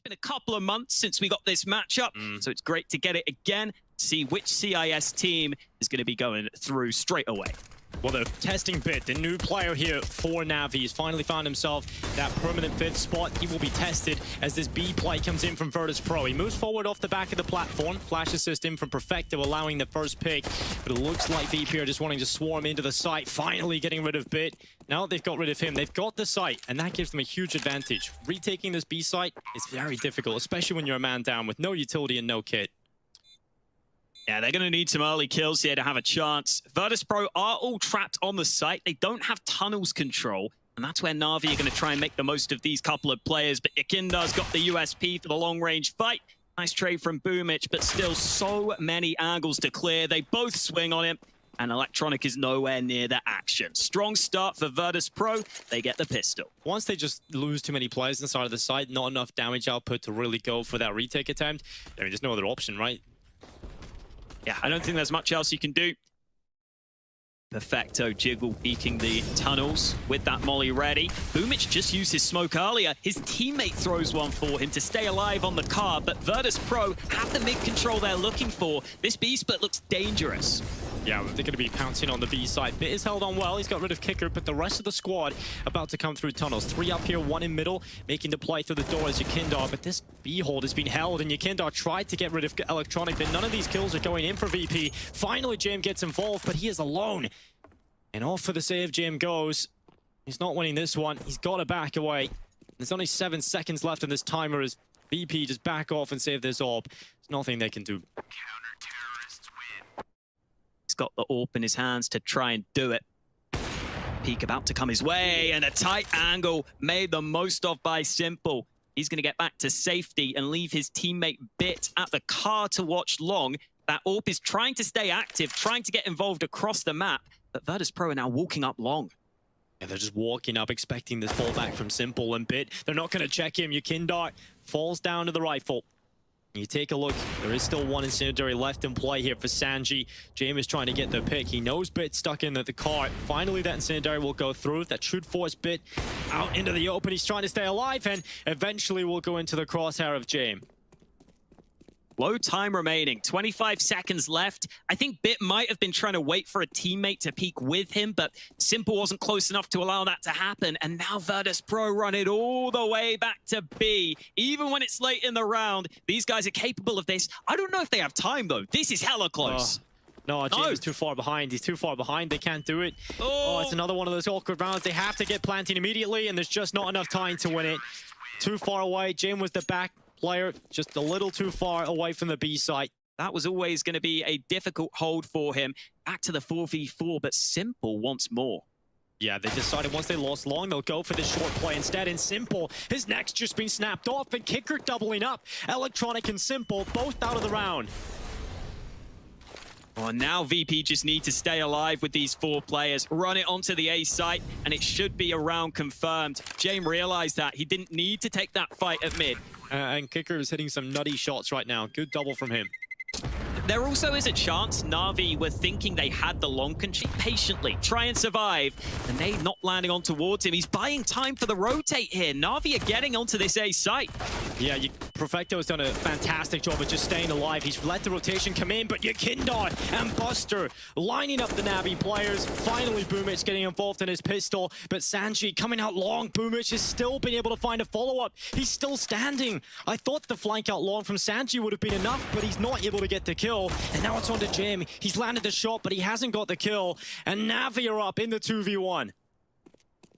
It's been a couple of months since we got this matchup, so it's great to get it again, see which CIS team is going to be going through straight away. Well, the testing bit, the new player here for Navi, has finally found himself that permanent 5th spot. He will be tested as this B play comes in from Virtus Pro. He moves forward off the back of the platform. Flash assist in from Perfecto, allowing the first pick. But it looks like VP are just wanting to swarm into the site, finally getting rid of Bit. Now that they've got rid of him, they've got the site, and that gives them a huge advantage. Retaking this B site is very difficult, especially when you're a man down with no utility and no kit. Yeah, they're going to need some early kills here to have a chance. Virtus Pro are all trapped on the site. They don't have tunnels control, and that's where Navi are going to try and make the most of these couple of players. But Yakindar's got the USP for the long-range fight. Nice trade from Boomich, but still so many angles to clear. They both swing on him, and Electronic is nowhere near the action. Strong start for Virtus Pro. They get the pistol. Once they just lose too many players inside of the site, not enough damage output to really go for that retake attempt, I mean, there's no other option, right? Yeah, I don't think there's much else you can do. Perfecto Jiggle peeking the tunnels with that molly ready. Boomich just used his smoke earlier. His teammate throws one for him to stay alive on the car, but Virtus Pro have the mid-control they're looking for. This B-split looks dangerous. Yeah, they're going to be pouncing on the B side. Bit is held on well. He's got rid of Kicker, but the rest of the squad about to come through tunnels. 3 up here, 1 in middle, making the play through the door is Yakindar, but this B hold has been held, and Yakindar tried to get rid of Electronic, but none of these kills are going in for VP. Finally, Jam gets involved, but he is alone. And off for the save, Jam goes. He's not winning this one. He's got to back away. There's only 7 seconds left in this timer as VP just back off and save this AWP. There's nothing they can do. He's got the AWP in his hands to try and do it. Peek about to come his way, and a tight angle made the most of by Simple. He's going to get back to safety and leave his teammate Bit at the car to watch long. That AWP is trying to stay active, trying to get involved across the map, but Virtus Pro are now walking up long. Yeah, they're just walking up, expecting this fallback from Simple and Bit. They're not going to check him. Yakindar falls down to the rifle. You take a look, there is still 1 Incendiary left in play here for Sanji. Jam is trying to get the pick. He knows Bit stuck in the car. Finally, that Incendiary will go through. That should force Bit out into the open. He's trying to stay alive, and eventually will go into the crosshair of Jam. Low time remaining, 25 seconds left. I think Bit might have been trying to wait for a teammate to peek with him, but Simple wasn't close enough to allow that to happen. And now Virtus Pro run it all the way back to B. Even when it's late in the round, these guys are capable of this. I don't know if they have time, though. This is hella close. No, James is too far behind. He's too far behind. They can't do it. Oh, it's another one of those awkward rounds. They have to get planting immediately, and there's just not enough time to win it. Too far away. James was the back player, just a little too far away from the B site. That was always going to be a difficult hold for him. Back to the 4v4, but Simple wants more. Yeah, they decided once they lost long, they'll go for this short play instead. And Simple, his neck's just been snapped off, and Kicker doubling up. Electronic and Simple both out of the round. Well, now VP just need to stay alive with these 4 players, run it onto the A site, and it should be a round confirmed. Jame realized that. He didn't need to take that fight at mid. And Kicker is hitting some nutty shots right now. Good double from him. There also is a chance Navi were thinking they had the long control. Patiently try and survive, and they not landing on towards him. He's buying time for the rotate here. Navi are getting onto this A site. Yeah, Perfecto has done a fantastic job of just staying alive. He's let the rotation come in, but Yakindar and Buster lining up the Navi players. Finally, Boomich getting involved in his pistol, but Sanji coming out long. Boomich has still been able to find a follow-up. He's still standing. I thought the flank out long from Sanji would have been enough, but he's not able to get the kill. And now it's on to Jam. He's landed the shot, but he hasn't got the kill. And Navi are up in the 2v1.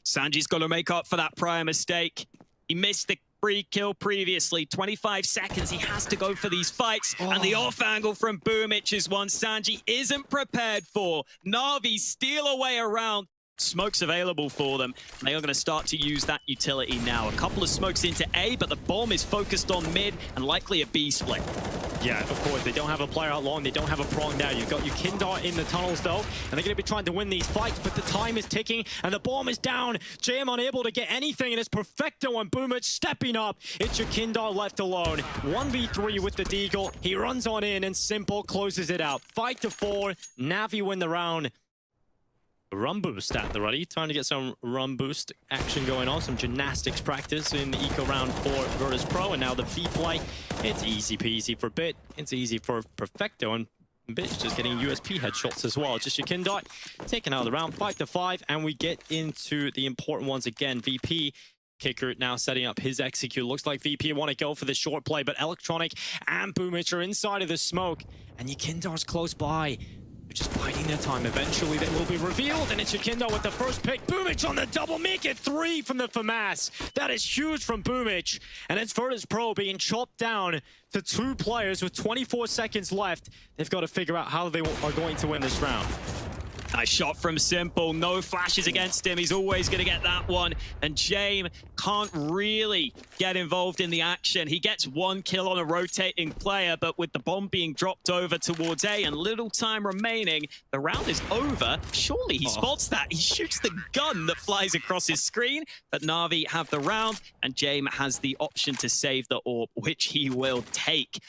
Sanji's got to make up for that prior mistake. He missed the free kill previously. 25 seconds. He has to go for these fights. And the off angle from Boomich is one Sanji isn't prepared for. Navi steal away around. Smokes available for them. They are going to start to use that utility now. A couple of smokes into A, but the bomb is focused on mid and likely a B split. Yeah, of course. They don't have a player out long. They don't have a prong now. You've got Yakindar in the tunnels, though, and they're going to be trying to win these fights, but the time is ticking, and the bomb is down. Jam unable to get anything, and it's Perfecto and Boomich stepping up. It's Yakindar left alone. 1v3 with the Deagle. He runs on in, and Simple closes it out. 5-4. Navi win the round. Run boost at the ready. Time to get some run boost action going on. Some gymnastics practice in the eco round for Virtus Pro. And now the V-Fly. It's easy peasy for Bit. It's easy for Perfecto. And Bit's just getting USP headshots as well. Just Yakindot taken out of the round. 5-5. And we get into the important ones again. VP. Kicker now setting up his execute. Looks like VP want to go for the short play. But Electronic and Boomich are inside of the smoke. And Yakindot's close by. Just biding their time. Eventually they will be revealed, and it's Yakindo with the first pick. Boomich on the double, make it 3 from the FAMAS. That is huge from Boomich, and it's Virtus Pro being chopped down to 2 players with 24 seconds left. They've got to figure out how they are going to win this round. Nice shot from Simple. No flashes against him. He's always going to get that one. And James can't really get involved in the action. He gets 1 kill on a rotating player, but with the bomb being dropped over towards A and little time remaining, the round is over. Surely he spots that. He shoots the gun that flies across his screen, but Navi have the round, and James has the option to save the AWP, which he will take.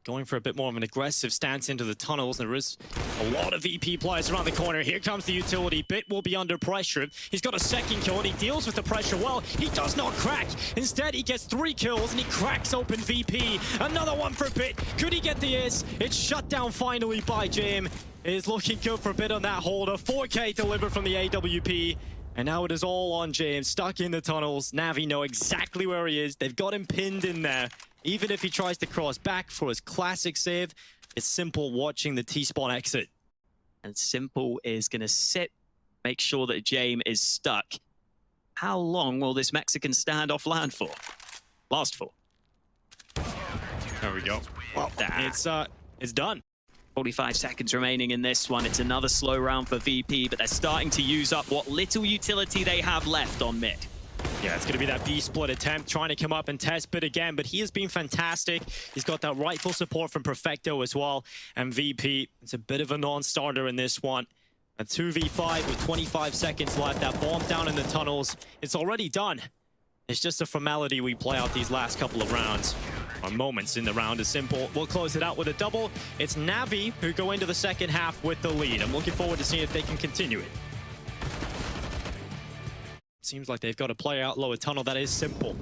Going for a bit more of an aggressive stance into the tunnels. There is a lot of VP players around the corner. Here comes the utility. Bit will be under pressure. He's got a second kill and he deals with the pressure well. He does not crack. Instead, he gets 3 kills and he cracks open VP. Another one for Bit. Could he get the ace? It's shut down finally by Jim. It is looking good for Bit on that holder. 4K delivered from the AWP. And now it is all on James, stuck in the tunnels. Navi know exactly where he is. They've got him pinned in there. Even if he tries to cross back for his classic save, it's Simple watching the T-spawn exit. And Simple is going to sit, make sure that James is stuck. How long will this Mexican standoff land for? Last for? There we go. Well, it's done. 45 seconds remaining in this one. It's another slow round for VP, but they're starting to use up what little utility they have left on mid. Yeah, it's going to be that B-split attempt, trying to come up and test Bit again, but he has been fantastic. He's got that rightful support from Perfecto as well, and VP, it's a bit of a non-starter in this one. A 2v5 with 25 seconds left, that bomb down in the tunnels, it's already done. It's just a formality we play out these last couple of rounds. Or moments in the round is Simple. We'll close it out with a double. It's Navi who go into the second half with the lead. I'm looking forward to seeing if they can continue it. Seems like they've got a player out lower tunnel. That is Simple.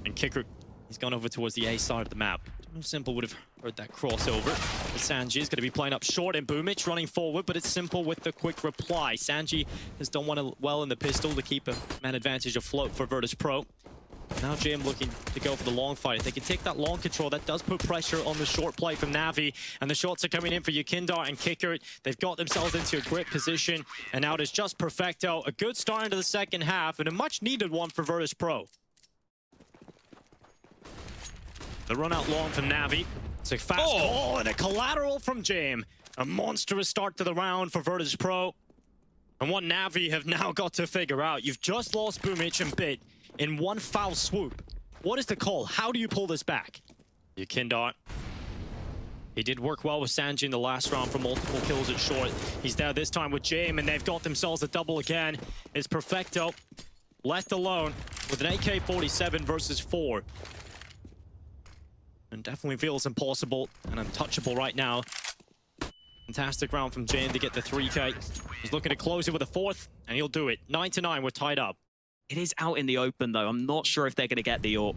And Kicker, he's gone over towards the A side of the map. Don't know if Simple would have heard that crossover. Sanji is going to be playing up short and Boomich running forward, but it's Simple with the quick reply. Sanji has done well in the pistol to keep a man advantage afloat for Virtus Pro. Now JM looking to go for the long fight. If they can take that long control, that does put pressure on the short play from Navi. And the shots are coming in for Yakindar and Kicker. They've got themselves into a great position. And now it is just Perfecto. A good start into the second half and a much needed one for Virtus Pro. The run out long from Navi. It's a fast call and a collateral from JM. A monstrous start to the round for Virtus Pro. And what Navi have now got to figure out, you've just lost Boomich and Bit in one foul swoop. What is the call? How do you pull this back? Yakindar. He did work well with Sanji in the last round for multiple kills at short. He's there this time with James, and they've got themselves a double again. It's Perfecto left alone with an AK-47 versus 4. And definitely feels impossible and untouchable right now. Fantastic round from James to get the 3K. He's looking to close it with a 4th, and he'll do it. 9-9, we're tied up. It is out in the open, though. I'm not sure if they're going to get the AWP.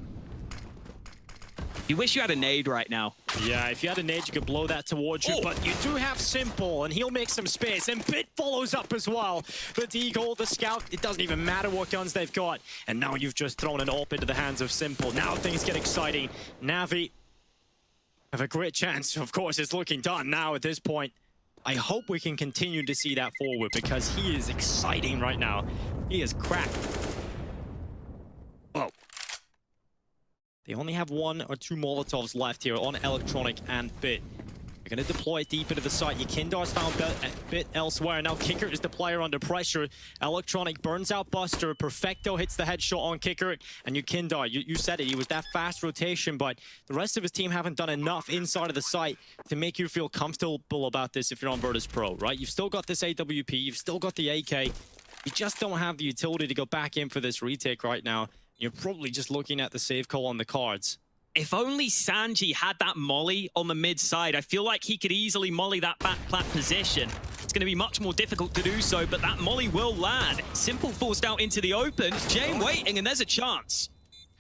You wish you had a nade right now. Yeah, if you had a nade, you could blow that towards you, but you do have Simple, and he'll make some space, and Bit follows up as well. The Deagle, the Scout, it doesn't even matter what guns they've got. And now you've just thrown an AWP into the hands of Simple. Now things get exciting. Navi have a great chance. Of course, it's looking done now at this point. I hope we can continue to see that forward, because he is exciting right now. He is cracked. Oh. They only have 1 or 2 Molotovs left here on Electronic and Bit. They're going to deploy it deep into the site. Yakindar's found Bit elsewhere. Now Kicker is the player under pressure. Electronic burns out Buster. Perfecto hits the headshot on Kicker. And Yakindar, you said it, he was that fast rotation, but the rest of his team haven't done enough inside of the site to make you feel comfortable about this if you're on Virtus Pro, right? You've still got this AWP, you've still got the AK. You just don't have the utility to go back in for this retake right now. You're probably just looking at the save call on the cards. If only Sanji had that molly on the mid side, I feel like he could easily molly that back plat position. It's going to be much more difficult to do so, but that molly will land. Simple forced out into the open. Jame waiting, and there's a chance.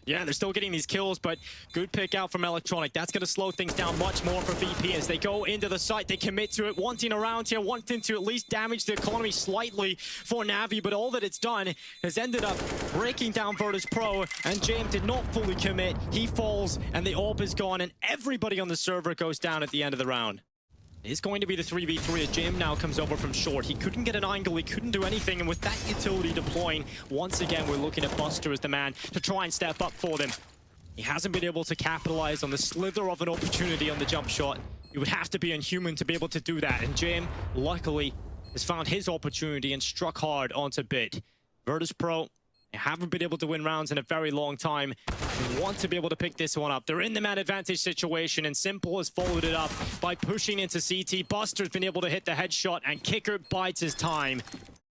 Yeah, they're still getting these kills, but good pick out from Electronic. That's going to slow things down much more for VP as they go into the site. They commit to it, wanting around here, wanting to at least damage the economy slightly for Navi, but all that it's done has ended up breaking down Virtus Pro, and James did not fully commit. He falls, and the AWP is gone, and everybody on the server goes down at the end of the round. It's going to be the 3v3 as Jim now comes over from short. He couldn't get an angle, he couldn't do anything, and with that utility deploying, once again, we're looking at Buster as the man to try and step up for them. He hasn't been able to capitalize on the slither of an opportunity on the jump shot. You would have to be inhuman to be able to do that, and Jim, luckily, has found his opportunity and struck hard onto Bit. Virtus Pro, they haven't been able to win rounds in a very long time. They want to be able to pick this one up. They're in the man advantage situation, and Simple has followed it up by pushing into CT. Buster's been able to hit the headshot, and Kicker bides his time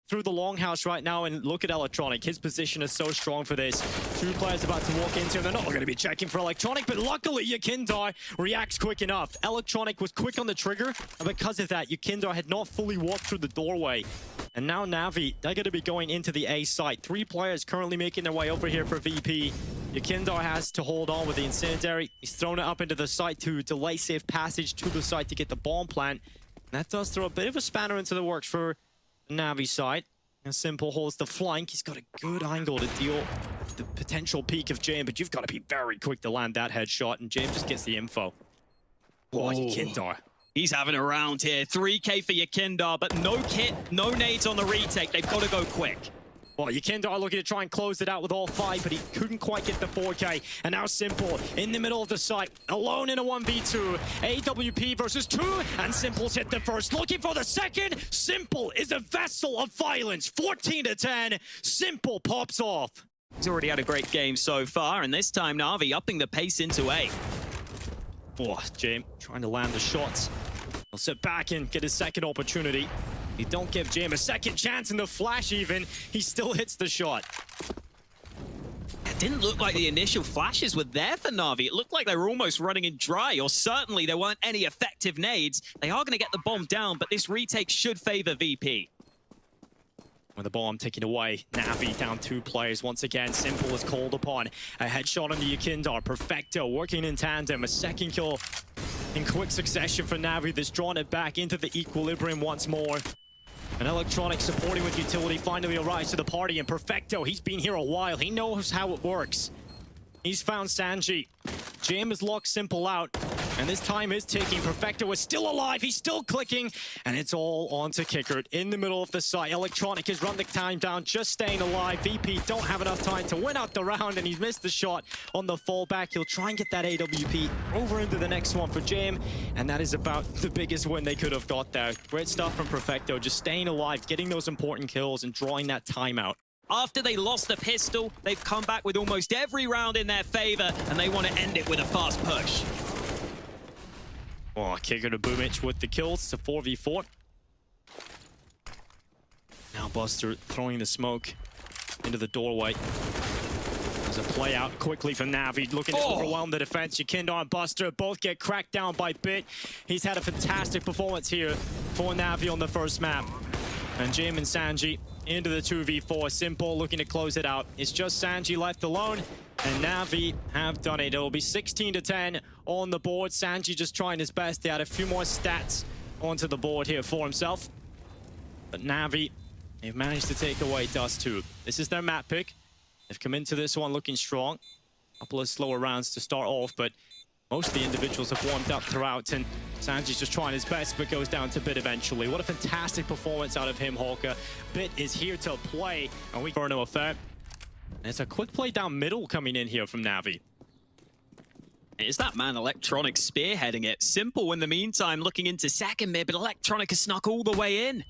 through the longhouse right now. And look at Electronic. His position is so strong for this. Two players about to walk into him. They're not going to be checking for Electronic, but luckily Yukindar reacts quick enough. Electronic was quick on the trigger, and because of that, Yukindar had not fully walked through the doorway. And now Navi, they're going to be going into the A site. Three players currently making their way over here for VP. Yukindar has to hold on with the Incendiary. He's thrown it up into the site to delay safe passage to the site to get the bomb plant. And that does throw a bit of a spanner into the works for Navi side. And Simple holds the flank. He's got a good angle to deal the potential peak of James, but you've got to be very quick to land that headshot, and James just gets the info. Oh, Yukindar. He's having a round here. 3K for Yukindar, but no kit, no nades on the retake. They've got to go quick. Well, Yukindar looking to try and close it out with all 5, but he couldn't quite get the 4K. And now Simple in the middle of the site, alone in a 1v2. AWP versus 2, and Simple's hit the first. Looking for the second. Simple is a vessel of violence. 14-10. Simple pops off. He's already had a great game so far, and this time Navi upping the pace into A. Oh, James trying to land the shots. He'll sit back and get his second opportunity. You don't give James a second chance in the flash even. He still hits the shot. It didn't look like the initial flashes were there for Navi. It looked like they were almost running in dry, or certainly there weren't any effective nades. They are going to get the bomb down, but this retake should favor VP. With the bomb taken away, Navi down 2 players once again. Simple is called upon. A headshot on the Yukindar. Perfecto working in tandem. A second kill in quick succession for Navi that's drawn it back into the equilibrium once more. And Electronic supporting with utility finally arrives to the party, and Perfecto, he's been here a while. He knows how it works. He's found Sanji. Jam has locked Simple out, and this time is ticking. Perfecto is still alive. He's still clicking, and it's all onto Kicker in the middle of the site. Electronic has run the time down, just staying alive. VP don't have enough time to win out the round, and he's missed the shot on the fallback. He'll try and get that AWP over into the next one for Jam, and that is about the biggest win they could have got there. Great stuff from Perfecto, just staying alive, getting those important kills, and drawing that timeout. After they lost the pistol, they've come back with almost every round in their favor, and they want to end it with a fast push. Oh, Kicker to Boomich with the kills. It's a 4v4. Now Buster throwing the smoke into the doorway. There's a play out quickly from Navi, looking to overwhelm the defense. Yukindar and Buster both get cracked down by Bit. He's had a fantastic performance here for Navi on the first map. And Jim and Sanji into the 2v4. Simple looking to close it out. It's just Sanji left alone, and Navi have done it. It'll be 16-10 on the board. Sanji just trying his best to add a few more stats onto the board here for himself. But Navi, they've managed to take away Dust 2. This is their map pick. They've come into this one looking strong. A couple of slower rounds to start off, but most of the individuals have warmed up throughout, and Sanji's just trying his best, but goes down to Bit eventually. What a fantastic performance out of him, Hawker. Bit is here to play, and we INFERNO effect. And it's a quick play down middle coming in here from Navi. Is that man Electronic spearheading it? Simple in the meantime looking into second mid, but Electronic has snuck all the way in.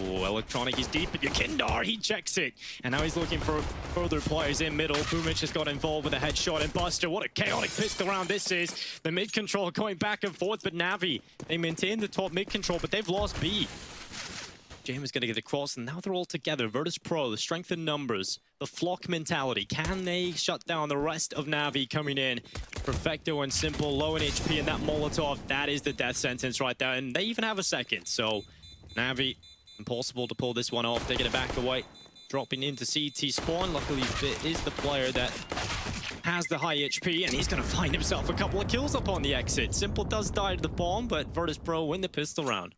Oh, Electronic is deep, but Yukindar, he checks it. And now he's looking for further players in middle. Boomich has got involved with a headshot, and Buster, what a chaotic pistol round this is. The mid control going back and forth, but Navi, they maintain the top mid control, but they've lost B. James is going to get across, and now they're all together. Virtus Pro, the strength in numbers, the flock mentality. Can they shut down the rest of Navi coming in? Perfecto and Simple, low in HP, and that Molotov, that is the death sentence right there. And they even have a second, so Navi, impossible to pull this one off. They're going to back away. Dropping into CT spawn. Luckily, Bit is the player that has the high HP, and he's going to find himself a couple of kills upon the exit. Simple does die to the bomb, but Virtus Pro win the pistol round.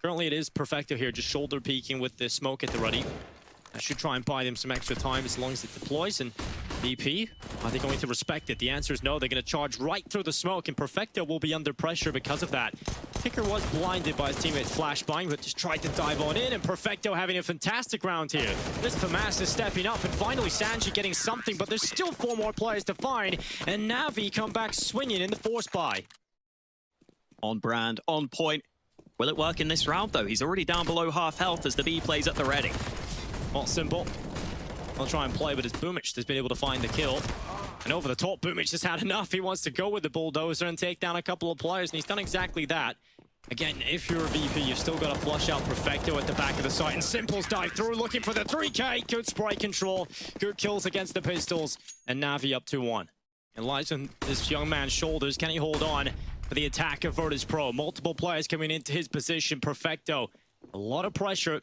Currently, it is Perfecto here, just shoulder peeking with the smoke at the ready. I should try and buy them some extra time as long as it deploys. And VP, are they going to respect it? The answer is no. They're going to charge right through the smoke, and Perfecto will be under pressure because of that. Kicker was blinded by his teammate's flashbang, but just tried to dive on in, and Perfecto having a fantastic round here. This FAMAS is stepping up, and finally Sanji getting something, but there's still 4 more players to find, and Navi come back swinging in the force buy. On brand, on point. Will it work in this round, though? He's already down below half health as the B plays at the ready. Not simple. I'll try and play, but it's Boomich that's been able to find the kill. And over the top, Boomich has had enough. He wants to go with the bulldozer and take down a couple of players, and he's done exactly that. Again, if you're a VP, you've still got to flush out Perfecto at the back of the site, and Simple's dive through, looking for the 3K. Good sprite control, good kills against the pistols, and Navi up 2-1. And lies on this young man's shoulders. Can he hold on for the attack of Virtus Pro? Multiple players coming into his position. Perfecto, a lot of pressure.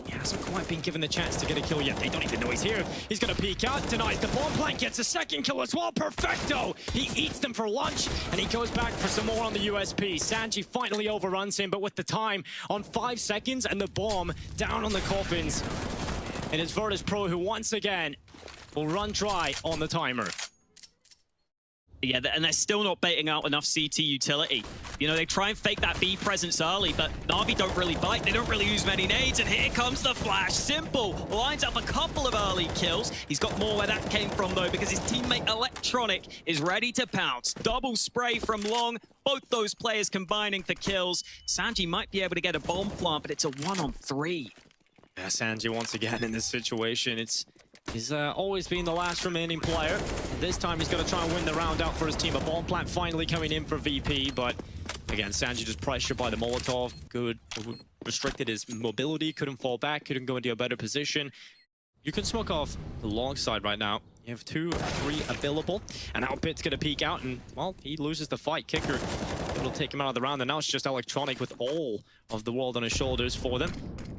He hasn't quite been given the chance to get a kill yet. They don't even know he's here. He's going to peek out, denies the bomb plant, gets a second kill as well. Perfecto! He eats them for lunch, and he goes back for some more on the USP. Sanji finally overruns him, but with the time on 5 seconds and the bomb down on the coffins. And it's Virtus Pro who once again will run dry on the timer. Yeah, and they're still not baiting out enough CT utility. You know, they try and fake that B presence early, but Navi don't really bite. They don't really use many nades, and here comes the flash. Simple lines up a couple of early kills. He's got more where that came from, though, because his teammate Electronic is ready to pounce. Double spray from long. Both those players combining for kills. Sanji might be able to get a bomb plant, but it's a 1-on-3. Yeah, Sanji once again in this situation. He's always been the last remaining player. This time he's going to try and win the round out for his team. A bomb plant finally coming in for VP, but again, Sanji just pressured by the Molotov. Good. Restricted his mobility, couldn't fall back, couldn't go into a better position. You can smoke off the long side right now. You have 2 or 3 available, and now Bit's going to peek out, and, well, he loses the fight. Kicker, it'll take him out of the round, and now it's just Electronic with all of the world on his shoulders for them.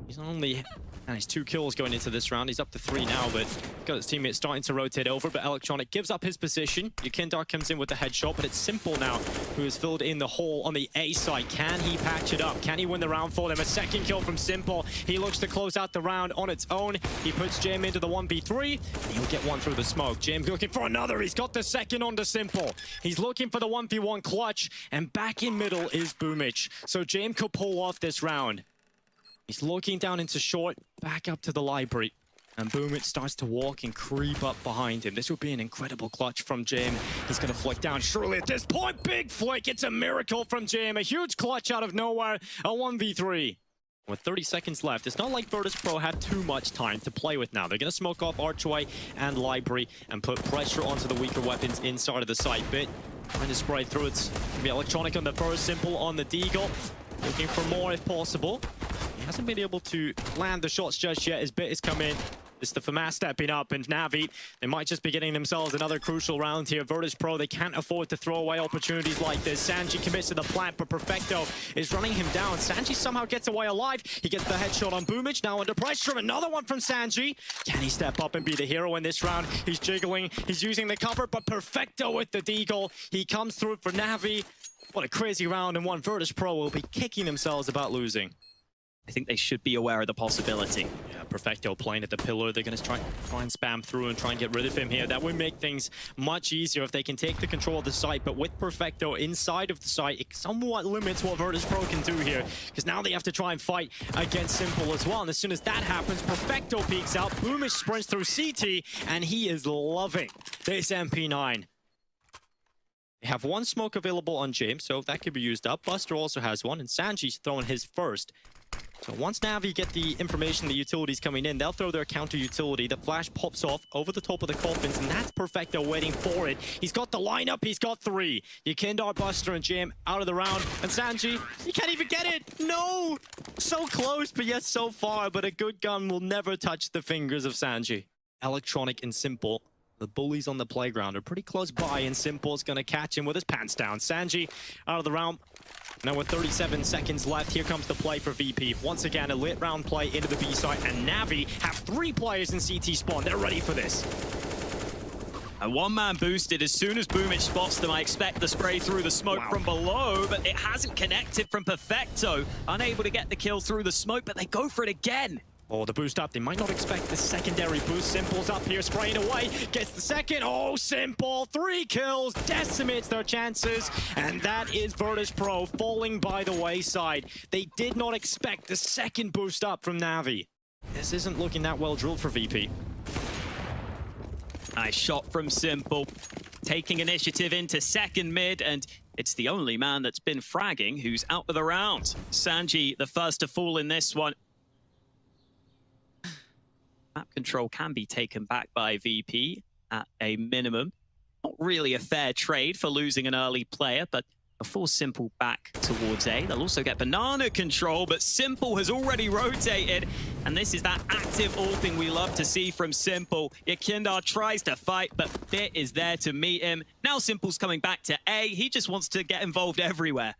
He's only... And he's 2 kills going into this round. He's up to 3 now, but got his teammates starting to rotate over. But Electronic gives up his position. Yukindar comes in with the headshot, but it's Simple now who has filled in the hole on the A side. Can he patch it up? Can he win the round for them? A second kill from Simple. He looks to close out the round on its own. He puts Jim into the 1v3, and he'll get one through the smoke. Jim looking for another. He's got the second onto Simple. He's looking for the 1v1 clutch, and back in middle is Boomich. So Jim could pull off this round. He's looking down into short, back up to the library. And Boomich starts to walk and creep up behind him. This would be an incredible clutch from Jim. He's going to flick down surely at this point. Big flick. It's a miracle from Jim. A huge clutch out of nowhere. A 1v3. With 30 seconds left, it's not like Virtus Pro had too much time to play with now. They're going to smoke off Archway and Library and put pressure onto the weaker weapons inside of the site. Bit trying to spray through. It's going to be Electronic on the first, Simple on the Deagle. Looking for more if possible. He hasn't been able to land the shots just yet as Bit is come in. It's the FAMAS stepping up, and Navi, they might just be getting themselves another crucial round here. Virtus Pro, they can't afford to throw away opportunities like this. Sanji commits to the plant, but Perfecto is running him down. Sanji somehow gets away alive. He gets the headshot on Boomich, now under pressure. Another one from Sanji. Can he step up and be the hero in this round? He's jiggling, he's using the cover, but Perfecto with the deagle. He comes through for Navi. What a crazy round, and one Virtus Pro will be kicking themselves about losing. I think they should be aware of the possibility. Yeah, Perfecto playing at the pillar. They're going to try and spam through and try and get rid of him here. That would make things much easier if they can take the control of the site. But with Perfecto inside of the site, it somewhat limits what Virtus Pro can do here. Because now they have to try and fight against Simple as well. And as soon as that happens, Perfecto peeks out. Boomich sprints through CT, and he is loving this MP9. They have 1 smoke available on James, so that could be used up. Buster also has 1, and Sanji's throwing his first. So once Navi get the information, the utilities coming in, they'll throw their counter utility. The flash pops off over the top of the coffins, and that's Perfecto waiting for it. He's got the lineup, he's got 3. Yukindar, Buster, and Jim out of the round. And Sanji, he can't even get it! No! So close, but yet so far. But a good gun will never touch the fingers of Sanji. Electronic and Simple. The bullies on the playground are pretty close by, and Simple's going to catch him with his pants down. Sanji out of the round. Now with 37 seconds left, here comes the play for VP. Once again, a lit round play into the B site, and Navi have 3 players in CT spawn. They're ready for this. A one-man boosted. As soon as Boomich spots them, I expect the spray through the smoke from below, but it hasn't connected from Perfecto. Unable to get the kill through the smoke, but they go for it again. Oh, the boost up. They might not expect the secondary boost. Simple's up here, spraying away. Gets the second. Oh, Simple. 3 kills. Decimates their chances. And that is Virtus Pro falling by the wayside. They did not expect the second boost up from Navi. This isn't looking that well drilled for VP. Nice shot from Simple. Taking initiative into second mid, and it's the only man that's been fragging who's out of the round. Sanji, the first to fall in this one. Map control can be taken back by VP at a minimum. Not really a fair trade for losing an early player, but before Simple back towards A, they'll also get banana control, but Simple has already rotated, and this is that active ulting we love to see from Simple. Yakindar tries to fight, but Bit is there to meet him. Now Simple's coming back to A. He just wants to get involved everywhere.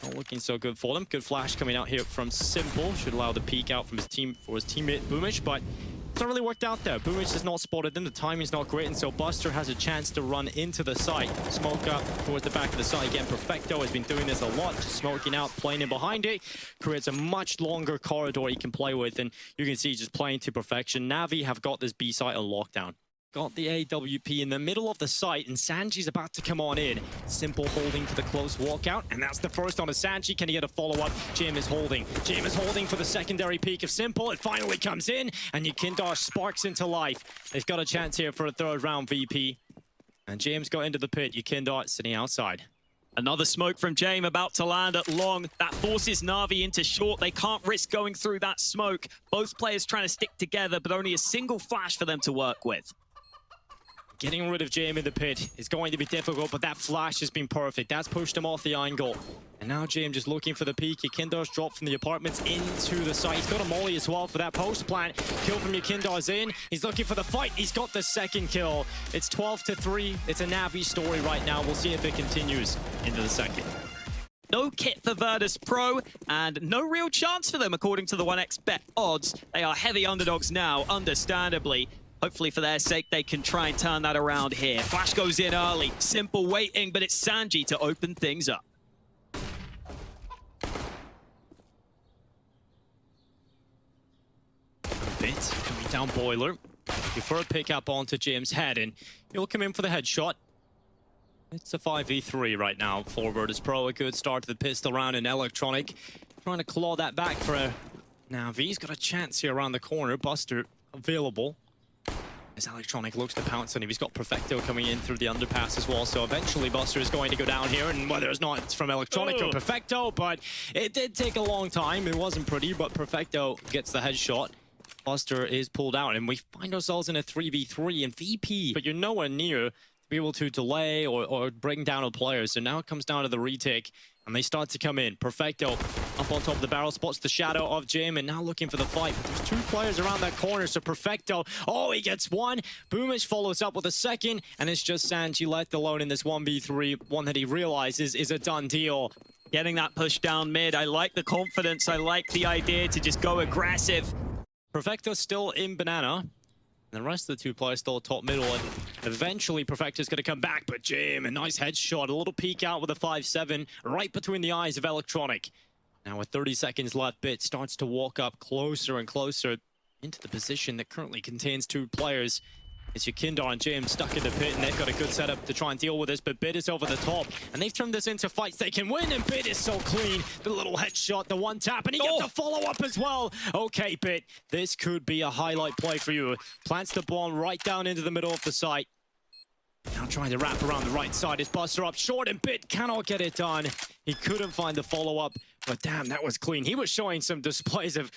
Not looking so good for them. Good flash coming out here from Simple. Should allow the peek out from his team for his teammate Boomich, but it's not really worked out there. Boomich has not spotted them. The timing's not great, and so Buster has a chance to run into the site. Smoke up towards the back of the site. Again, Perfecto has been doing this a lot, just smoking out, playing in behind it. Creates a much longer corridor he can play with, and you can see just playing to perfection. Navi have got this B site on lockdown. Got the AWP in the middle of the site, and Sanji's about to come on in. Simple holding for the close walkout, and that's the first on a Sanji. Can he get a follow-up? Jim is holding. Jim is holding for the secondary peak of Simple. It finally comes in, and Yakindar sparks into life. They've got a chance here for a third round VP. And James got into the pit. Yakindar sitting outside. Another smoke from James about to land at long. That forces Navi into short. They can't risk going through that smoke. Both players trying to stick together, but only a single flash for them to work with. Getting rid of James in the pit is going to be difficult, but that flash has been perfect. That's pushed him off the angle. And now James just looking for the peak. Yakindar's dropped from the apartments into the site. He's got a molly as well for that post plant. Kill from Yakindar's in. He's looking for the fight. He's got the second kill. It's 12-3. It's a Navi story right now. We'll see if it continues into the second. No kit for Virtus Pro, and no real chance for them according to the 1xBet odds. They are heavy underdogs now, understandably. Hopefully for their sake, they can try and turn that around here. Flash goes in early. Simple waiting, but it's Sanji to open things up. Bit coming down Boiler. Before a pick up onto James' head, and he'll come in for the headshot. It's a 5v3 right now for Virtus Pro. A good start to the pistol round, and Electronic trying to claw that back for a Navi. He's got a chance here around the corner. Buster available. As Electronic looks to pounce on him, he's got Perfecto coming in through the underpass as well. So eventually Buster is going to go down here, and whether it's not it's from Electronic or Perfecto, but it did take a long time. It wasn't pretty, but Perfecto gets the headshot. Buster is pulled out, and we find ourselves in a 3v3 and VP, but you're nowhere near to be able to delay or bring down a player. So now it comes down to the retake, and they start to come in. Perfecto up on top of the barrel, spots the shadow of Jim, and now looking for the fight. But there's 2 players around that corner, so Perfecto, oh, he gets one. Boomich follows up with a second, and it's just Sanji left alone in this 1v3, one that he realizes is a done deal. Getting that push down mid. I like the confidence. I like the idea to just go aggressive. Perfecto still in banana. And the rest of the 2 players still top middle, and eventually Perfecto's going to come back, but Jim, a nice headshot, a little peek out with a 5-7, right between the eyes of Electronic. Now with 30 seconds left, Bit starts to walk up closer and closer into the position that currently contains 2 players. It's Yakindar and James stuck in the pit, and they've got a good setup to try and deal with this, but Bit is over the top, and they've turned this into fights they can win, and Bit is so clean. The little headshot, the one tap, and he gets a follow-up as well. Okay, Bit, this could be a highlight play for you. Plants the bomb right down into the middle of the site. Now trying to wrap around the right side is Buster up short, and Bit cannot get it done. He couldn't find the follow-up, but damn, that was clean. He was showing some displays of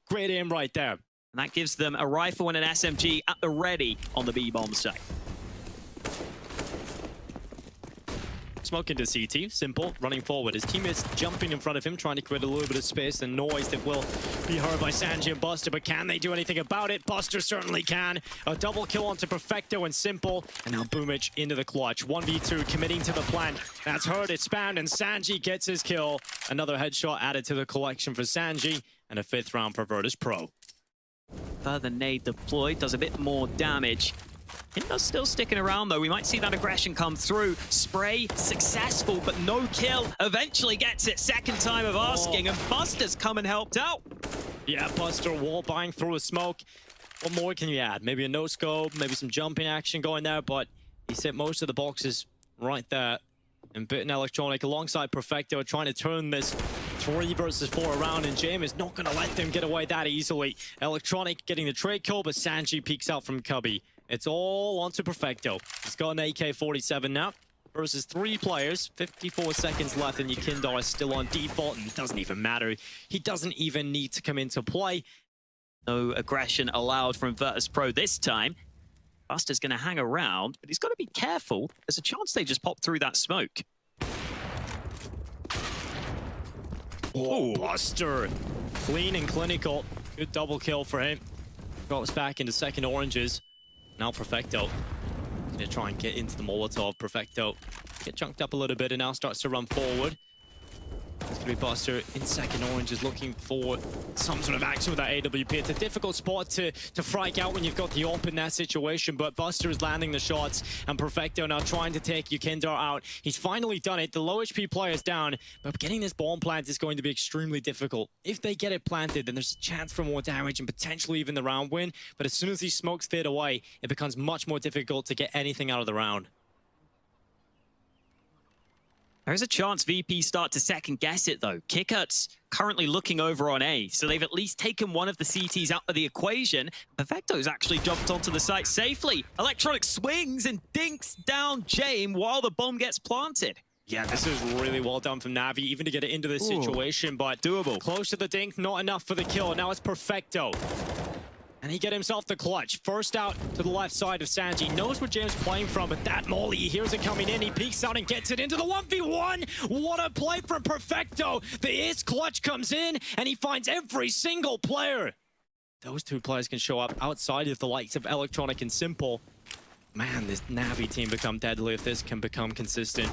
great aim right there. And that gives them a rifle and an SMG at the ready on the B-bomb site. Smoke into CT, simple, running forward. His teammates jumping in front of him, trying to create a little bit of space and noise that will be heard by Sanji and Buster, but can they do anything about it? Buster certainly can. A double kill onto Perfecto and Simple, and now Boomich into the clutch. 1v2 committing to the plant. That's heard, it's spammed, and Sanji gets his kill. Another headshot added to the collection for Sanji, and a 5th round for Virtus Pro. Further nade deployed, does a bit more damage. Kinder's still sticking around though. We might see that aggression come through. Spray successful, but no kill. Eventually gets it. Second time of asking, and Buster's come and helped out. Yeah, Buster wall buying through a smoke. What more can you add? Maybe a no scope, maybe some jumping action going there, but he set most of the boxes right there. And Bit and Electronic alongside Perfecto trying to turn this 3 versus 4 around, and James is not going to let them get away that easily. Electronic getting the trade kill, but Sanji peeks out from Cubby. It's all onto Perfecto. He's got an AK-47 now versus 3 players. 54 seconds left, and Yekindar is still on default, and it doesn't even matter. He doesn't even need to come into play. No aggression allowed from Virtus Pro this time. Buster's going to hang around, but he's got to be careful. There's a chance they just pop through that smoke. Oh, Buster. Clean and clinical. Good double kill for him. Drops back into second oranges. Now Perfecto. Gonna try and get into the Molotov. Perfecto get chunked up a little bit and now starts to run forward. It's gonna be Buster in second oranges looking for some sort of action with that AWP. It's a difficult spot to frike out when you've got the AWP in that situation, but Buster is landing the shots, and Perfecto now trying to take Yekindar out. He's finally done it. The low HP player is down, but getting this bomb plant is going to be extremely difficult. If they get it planted, then there's a chance for more damage and potentially even the round win, but as soon as these smokes fade away, it becomes much more difficult to get anything out of the round. There's a chance VP start to second guess it though. Kickert's currently looking over on A, so they've at least taken one of the CTs out of the equation. Perfecto's actually jumped onto the site safely. Electronic swings and dinks down James while the bomb gets planted. Yeah, this is really well done from Navi, even to get it into this situation, but doable. Close to the dink, not enough for the kill. Now it's Perfecto. And he get himself the clutch. First out to the left side of Sanji. Knows where James playing from, but that molly, he hears it coming in. He peeks out and gets it into the 1v1. What a play from Perfecto. The Is clutch comes in, and he finds every single player. Those 2 players can show up outside of the likes of Electronic and Simple. Man, this Navi team become deadly if this can become consistent.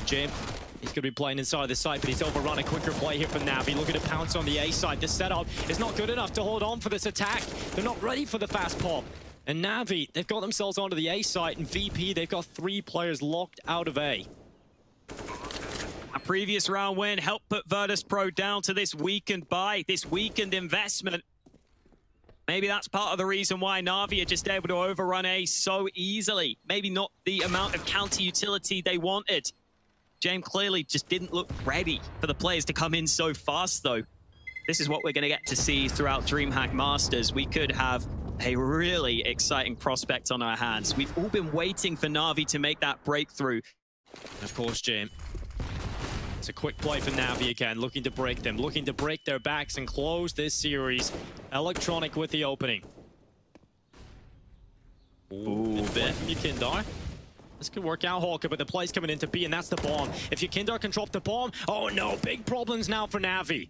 James, he's going to be playing inside the site, but he's overrun. A quicker play here from Navi. Looking to pounce on the A side. This setup is not good enough to hold on for this attack. They're not ready for the fast pop. And Navi, they've got themselves onto the A site, and VP, they've got 3 players locked out of A. A previous round win helped put Virtus Pro down to this weakened buy, this weakened investment. Maybe that's part of the reason why Navi are just able to overrun A so easily. Maybe not the amount of counter utility they wanted. James clearly just didn't look ready for the players to come in so fast, though. This is what we're going to get to see throughout Dreamhack Masters. We could have a really exciting prospect on our hands. We've all been waiting for Navi to make that breakthrough. Of course, James. It's a quick play for Navi again, looking to break them, looking to break their backs and close this series. Electronic with the opening. Ooh, bit from Yekindar. This could work out, Hawker, but the play's coming into B, and that's the bomb. If Yekindar can drop the bomb, oh no, big problems now for Navi.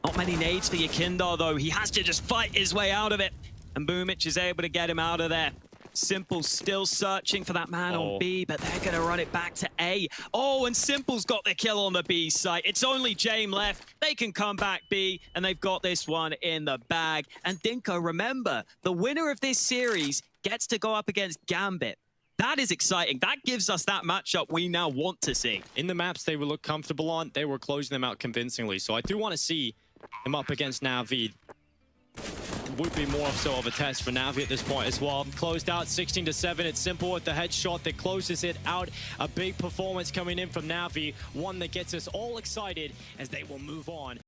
Not many nades for Yekindar, though. He has to just fight his way out of it. And Boomich is able to get him out of there. Simple still searching for that man on B, but they're going to run it back to A. Oh, and Simple's got the kill on the B site. It's only James left. They can come back B, and they've got this one in the bag. And Dinko, remember, the winner of this series gets to go up against Gambit. That is exciting. That gives us that matchup we now want to see. In the maps they would look comfortable on, they were closing them out convincingly. So I do want to see him up against Navi. Would be more so of a test for Navi at this point as well. Closed out 16-7. It's Simple with the headshot that closes it out. A big performance coming in from Navi. One that gets us all excited as they will move on.